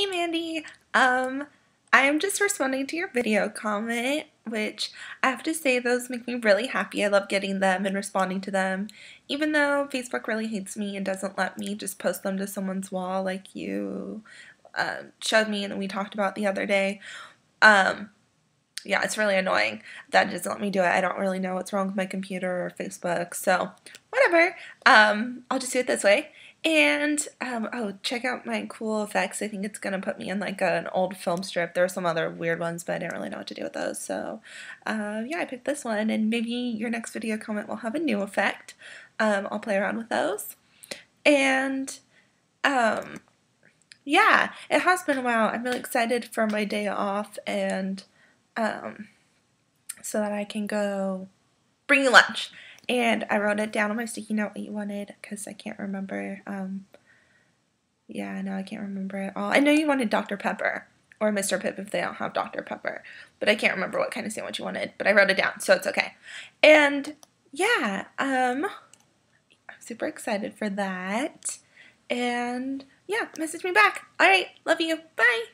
Hey Mandy, I am just responding to your video comment, which I have to say those make me really happy. I love getting them and responding to them, even though Facebook really hates me and doesn't let me just post them to someone's wall like you showed me and we talked about the other day. Um, yeah, it's really annoying that it doesn't let me do it. I don't really know what's wrong with my computer or Facebook, so whatever. I'll just do it this way. And, oh, check out my cool effects. I think it's going to put me in like an old film strip. There are some other weird ones, but I didn't really know what to do with those. So, yeah, I picked this one, and maybe your next video comment will have a new effect. I'll play around with those. And, um, yeah, it has been a while. I'm really excited for my day off and, so that I can go bring you lunch. And I wrote it down on my sticky note what you wanted because I can't remember. Yeah, no, I can't remember it all. I know you wanted Dr. Pepper or Mr. Pibb if they don't have Dr. Pepper, but I can't remember what kind of sandwich you wanted, but I wrote it down, so it's okay. And yeah, I'm super excited for that. And yeah, message me back. All right, love you. Bye.